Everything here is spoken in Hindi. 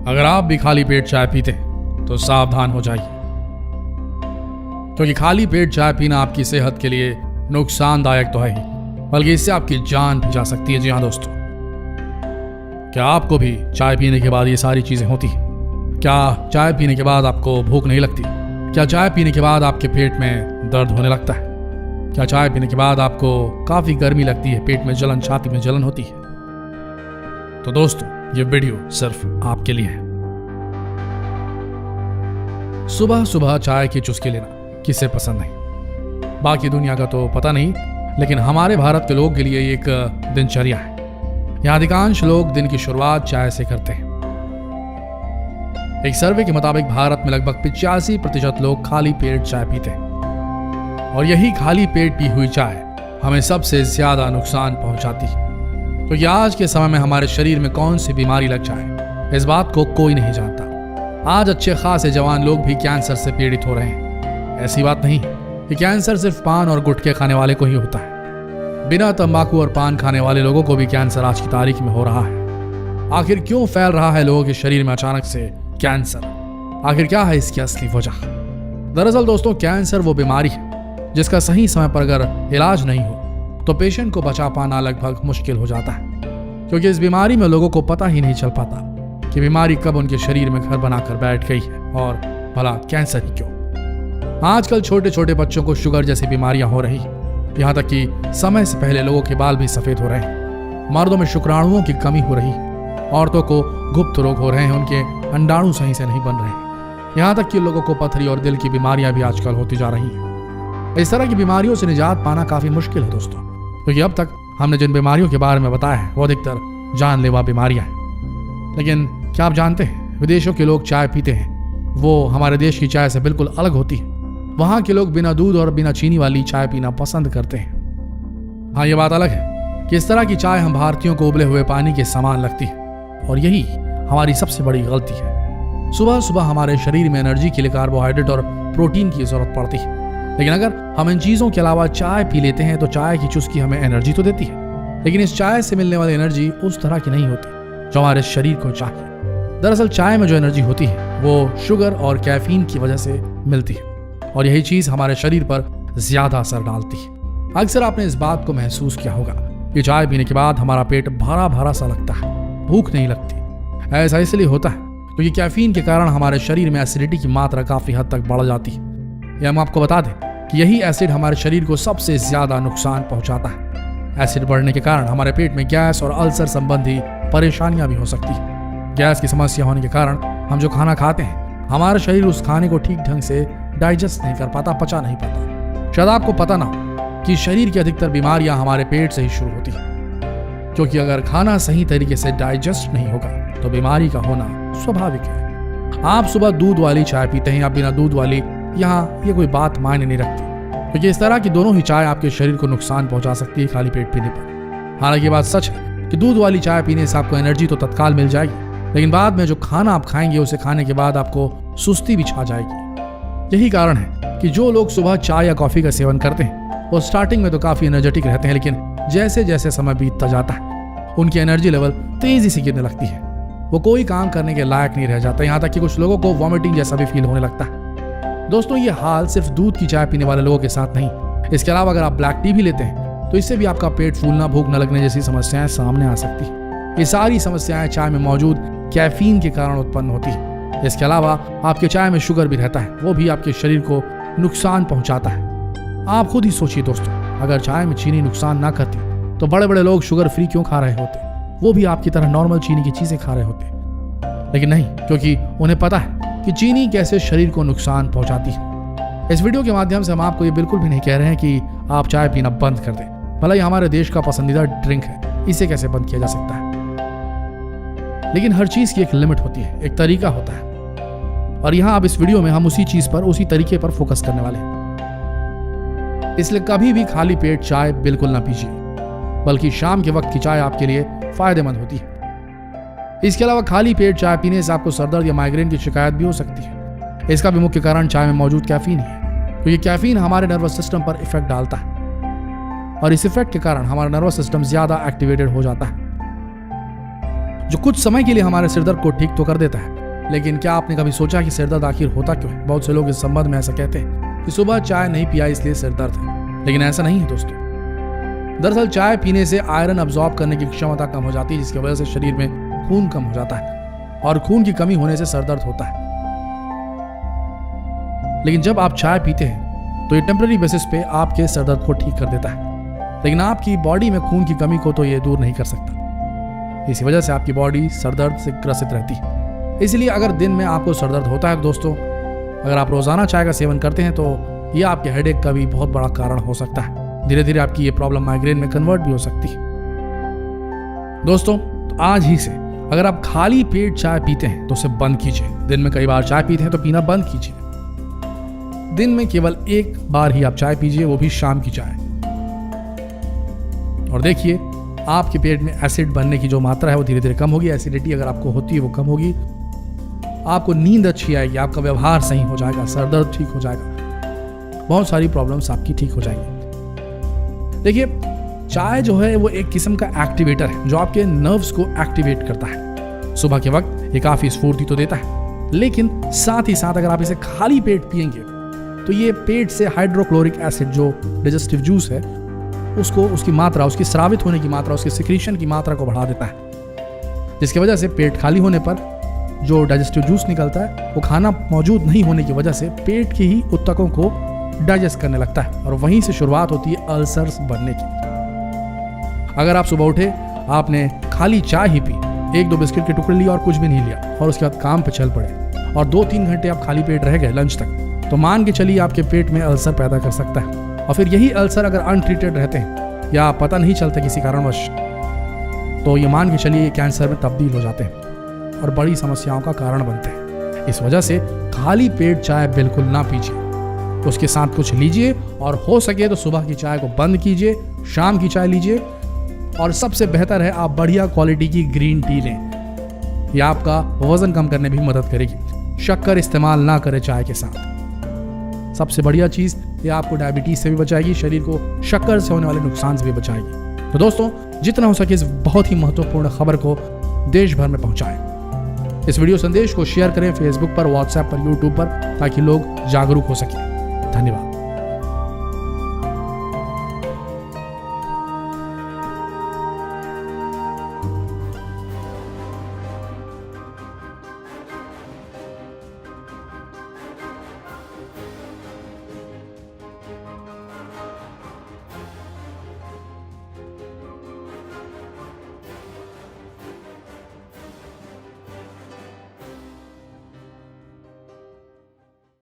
अगर आप भी खाली पेट चाय पीते हैं तो सावधान हो जाइए, क्योंकि खाली पेट चाय पीना आपकी सेहत के लिए नुकसानदायक तो है ही, बल्कि इससे आपकी जान भी जा सकती है। जी हाँ दोस्तों, क्या आपको भी चाय पीने के बाद ये सारी चीजें होती हैं? क्या चाय पीने के बाद आपको भूख नहीं लगती? क्या चाय पीने के बाद आपके पेट में दर्द होने लगता है? क्या चाय पीने के बाद आपको काफी गर्मी लगती है, पेट में जलन, छाती में जलन होती है? तो दोस्तों, ये वीडियो सिर्फ आपके लिए है। सुबह सुबह चाय की चुस्की लेना किसे पसंद नहीं? बाकी दुनिया का तो पता नहीं, लेकिन हमारे भारत के लोग के लिए एक दिनचर्या है। यहाँ अधिकांश लोग दिन की शुरुआत चाय से करते हैं। एक सर्वे के मुताबिक भारत में लगभग 85% लोग खाली पेट चाय पीते हैं, और यही खाली पेट पी हुई चाय हमें सबसे ज्यादा नुकसान पहुंचाती है। तो आज के समय में हमारे शरीर में कौन सी बीमारी लग जाए, इस बात को कोई नहीं जानता। आज अच्छे खासे जवान लोग भी कैंसर से पीड़ित हो रहे हैं। ऐसी बात नहीं कि कैंसर सिर्फ पान और गुटखे खाने वाले को ही होता है। बिना तंबाकू और पान खाने वाले लोगों को भी कैंसर आज की तारीख में हो रहा है। आखिर क्यों फैल रहा है लोगों के शरीर में अचानक से कैंसर? आखिर क्या है इसकी असली वजह? दरअसल दोस्तों, कैंसर वो बीमारी है जिसका सही समय पर अगर इलाज नहीं हो तो पेशेंट को बचा पाना लगभग मुश्किल हो जाता है, क्योंकि इस बीमारी में लोगों को पता ही नहीं चल पाता कि बीमारी कब उनके शरीर में घर बनाकर बैठ गई है, और भला कैंसर ही क्यों। आजकल छोटे छोटे बच्चों को शुगर जैसी बीमारियां हो रही है। यहाँ तक कि समय से पहले लोगों के बाल भी सफेद हो रहे हैं। मर्दों में शुक्राणुओं की कमी हो रही है। औरतों को गुप्त रोग हो रहे हैं, उनके अंडाणु सही से नहीं बन रहे हैं। यहाँ तक कि लोगों को पथरी और दिल की बीमारियां भी आजकल होती जा रही हैं। इस तरह की बीमारियों से निजात पाना काफी मुश्किल है दोस्तों, क्योंकि अब तक हमने जिन बीमारियों के बारे में बताया है वो अधिकतर जानलेवा बीमारियां हैं। लेकिन क्या आप जानते हैं, विदेशों के लोग चाय पीते हैं, वो हमारे देश की चाय से बिल्कुल अलग होती है। वहां के लोग बिना दूध और बिना चीनी वाली चाय पीना पसंद करते हैं। हाँ, ये बात अलग है कि इस तरह की चाय हम भारतीयों को उबले हुए पानी के समान लगती है, और यही हमारी सबसे बड़ी गलती है। सुबह सुबह हमारे शरीर में एनर्जी के लिए कार्बोहाइड्रेट और प्रोटीन की जरूरत पड़ती है, लेकिन अगर हम इन चीजों के अलावा चाय पी लेते हैं तो चाय की चुस्की हमें एनर्जी तो देती है, लेकिन इस चाय से मिलने वाली एनर्जी उस तरह की नहीं होती जो हमारे शरीर को चाहिए। दरअसल चाय में जो एनर्जी होती है वो शुगर और कैफीन की वजह से मिलती है, और यही चीज हमारे शरीर पर ज्यादा असर डालती है। अक्सर आपने इस बात को महसूस किया होगा कि चाय पीने के बाद हमारा पेट भरा भरा सा लगता है, भूख नहीं लगती। ऐसा इसलिए होता है क्योंकि कैफीन के कारण हमारे शरीर में एसिडिटी की मात्रा काफी हद तक बढ़ जाती है। यह हम आपको बता दें कि यही एसिड हमारे शरीर को सबसे ज्यादा नुकसान पहुंचाता है। एसिड बढ़ने के कारण हमारे पेट में गैस और अल्सर संबंधी परेशानियां भी हो सकती है। गैस की समस्या होने के कारण हम जो खाना खाते हैं, हमारा शरीर उस खाने को ठीक ढंग से डाइजेस्ट नहीं कर पाता, पचा नहीं पाता। शायद आपको पता ना हो कि शरीर की अधिकतर बीमारियां हमारे पेट से ही शुरू होती है, क्योंकि अगर खाना सही तरीके से डाइजेस्ट नहीं होगा तो बीमारी का होना स्वाभाविक है। आप सुबह दूध वाली चाय पीते हैं या बिना दूध वाली, यहाँ ये कोई बात मायने नहीं रखती, क्योंकि इस तरह की दोनों ही चाय आपके शरीर को नुकसान पहुंचा सकती है खाली पेट पीने पर। हालांकि ये बात सच है कि दूध वाली चाय पीने से आपको एनर्जी तो तत्काल मिल जाएगी, लेकिन बाद में जो खाना आप खाएंगे उसे खाने के बाद आपको सुस्ती भी छा जाएगी। यही कारण है कि जो लोग सुबह चाय या कॉफी का सेवन करते हैं वो स्टार्टिंग में तो काफी एनर्जेटिक रहते हैं, लेकिन जैसे जैसे समय बीतता जाता है उनकी एनर्जी लेवल तेजी से गिरने लगती है। वो कोई काम करने के लायक नहीं रह जाता। यहाँ तक कि कुछ लोगों को वॉमिटिंग जैसा भी फील होने लगता है। दोस्तों, ये हाल सिर्फ दूध की चाय पीने वाले लोगों के साथ नहीं, इसके अलावा अगर आप ब्लैक टी भी लेते हैं तो इससे भी आपका पेट फूलना, भूख न लगने जैसी समस्याएं सामने आ सकती है। ये सारी समस्याएं चाय में मौजूद कैफीन के कारण उत्पन्न होती है। इसके अलावा आपके चाय में शुगर भी रहता है, वो भी आपके शरीर को नुकसान पहुंचाता है। आप खुद ही सोचिए दोस्तों, अगर चाय में चीनी नुकसान ना करती तो बड़े बड़े लोग शुगर फ्री क्यों खा रहे होते? वो भी आपकी तरह नॉर्मल चीनी की चीजें खा रहे होते, लेकिन नहीं, क्योंकि उन्हें पता है कि चीनी कैसे शरीर को नुकसान पहुंचाती है। इस वीडियो के माध्यम से हम आपको ये बिल्कुल भी नहीं कह रहे हैं कि आप चाय पीना बंद कर दें। भला ये हमारे देश का पसंदीदा ड्रिंक है, इसे कैसे बंद किया जा सकता है? लेकिन हर चीज की एक लिमिट होती है, एक तरीका होता है, और यहाँ अब इस वीडियो में हम उसी चीज पर, उसी तरीके पर फोकस करने वाले हैं। इसलिए कभी भी खाली पेट चाय बिल्कुल ना पीजिए, बल्कि शाम के वक्त की चाय आपके लिए फायदेमंद होती है। इसके अलावा खाली पेट चाय पीने से आपको सरदर्द या माइग्रेन की शिकायत भी हो सकती है। इसका भी मुख्य कारण चाय में मौजूद कैफीन है, क्योंकि कैफीन हमारे नर्वस सिस्टम पर इफेक्ट डालता है, और इस इफेक्ट के कारण हमारा नर्वस सिस्टम ज्यादा एक्टिवेटेड हो जाता है। जो कुछ समय के लिए हमारे सिरदर्द को ठीक तो कर देता है, लेकिन क्या आपने कभी सोचा कि सिरदर्द आखिर होता क्यों है? बहुत से लोग इस संबंध में ऐसा कहते हैं कि सुबह चाय नहीं पिया इसलिए सिरदर्द है, लेकिन ऐसा नहीं है दोस्तों। दरअसल चाय पीने से आयरन अब्सॉर्ब करने की क्षमता कम हो जाती है, जिसकी वजह से शरीर में खून कम हो जाता है और खून की कमी होने से सिरदर्द होता है। लेकिन जब आप चाय पीते हैं तो ये टेम्पररी बेसिस पे आपके सिरदर्द को ठीक कर देता है, लेकिन आपकी बॉडी में खून की कमी को तो ये दूर नहीं कर सकता। इसी वजह से आपकी बॉडी सिरदर्द से ग्रसित रहती है। इसलिए अगर दिन में आपको सिरदर्द होता है दोस्तों, अगर आप रोजाना चाय का सेवन करते हैं तो ये आपके हेडेक का भी बहुत बड़ा कारण हो सकता है। धीरे धीरे आपकी ये प्रॉब्लम माइग्रेन में कन्वर्ट भी हो सकती है। दोस्तों, तो आज ही से अगर आप खाली पेट चाय पीते हैं तो उसे बंद कीजिए। दिन में कई बार चाय पीते हैं तो पीना बंद कीजिए। दिन में केवल एक बार ही आप चाय पीजिए, वो भी शाम की चाय। और देखिए आपके पेट में एसिड बनने की जो मात्रा है वो धीरे धीरे कम होगी। एसिडिटी अगर आपको होती है वो कम होगी, आपको नींद अच्छी आएगी, आपका व्यवहार सही हो जाएगा, सर दर्द ठीक हो जाएगा, बहुत सारी प्रॉब्लम्स आपकी ठीक हो जाएंगी। देखिए चाय जो है वो एक किस्म का एक्टिवेटर है जो आपके नर्व्स को एक्टिवेट करता है। सुबह के वक्त ये काफी स्फूर्ति तो देता है, लेकिन साथ ही साथ अगर आप इसे खाली पेट पिएंगे तो ये पेट से हाइड्रोक्लोरिक एसिड जो डाइजेस्टिव जूस है उसको, उसकी मात्रा, उसकी स्रावित होने की मात्रा, उसके सिक्रीशन की मात्रा को बढ़ा देता है, जिसकी वजह से पेट खाली होने पर जो डाइजेस्टिव जूस निकलता है वो खाना मौजूद नहीं होने की वजह से पेट के ही ऊतकों को डाइजेस्ट करने लगता है और वहीं से शुरुआत होती है अल्सर्स बनने की। अगर आप सुबह उठे, आपने खाली चाय ही पी, 1-2 बिस्किट के टुकड़े लिए और कुछ भी नहीं लिया और उसके बाद काम पे चल पड़े और 2-3 घंटे आप खाली पेट रह गए लंच तक, तो मान के चलिए आपके पेट में अल्सर पैदा कर सकता है। और फिर यही अल्सर अगर अनट्रीटेड रहते हैं या पता नहीं चलता किसी कारणवश, तो ये मान के चलिए कैंसर में तब्दील हो जाते हैं और बड़ी समस्याओं का कारण बनते हैं। इस वजह से खाली पेट चाय बिल्कुल ना पीजिए, उसके साथ कुछ लीजिए और हो सके तो सुबह की चाय को बंद कीजिए, शाम की चाय लीजिए और सबसे बेहतर है आप बढ़िया क्वालिटी की ग्रीन टी लें। यह आपका वजन कम करने में भी मदद करेगी। शक्कर इस्तेमाल ना करें चाय के साथ। सबसे बढ़िया चीज ये आपको डायबिटीज से भी बचाएगी, शरीर को शक्कर से होने वाले नुकसान से भी बचाएगी। तो दोस्तों, जितना हो सके इस बहुत ही महत्वपूर्ण खबर को देश भर में पहुंचाएं। इस वीडियो संदेश को शेयर करें फेसबुक पर, व्हाट्सएप पर, यूट्यूब पर, ताकि लोग जागरूक हो सकें। धन्यवाद।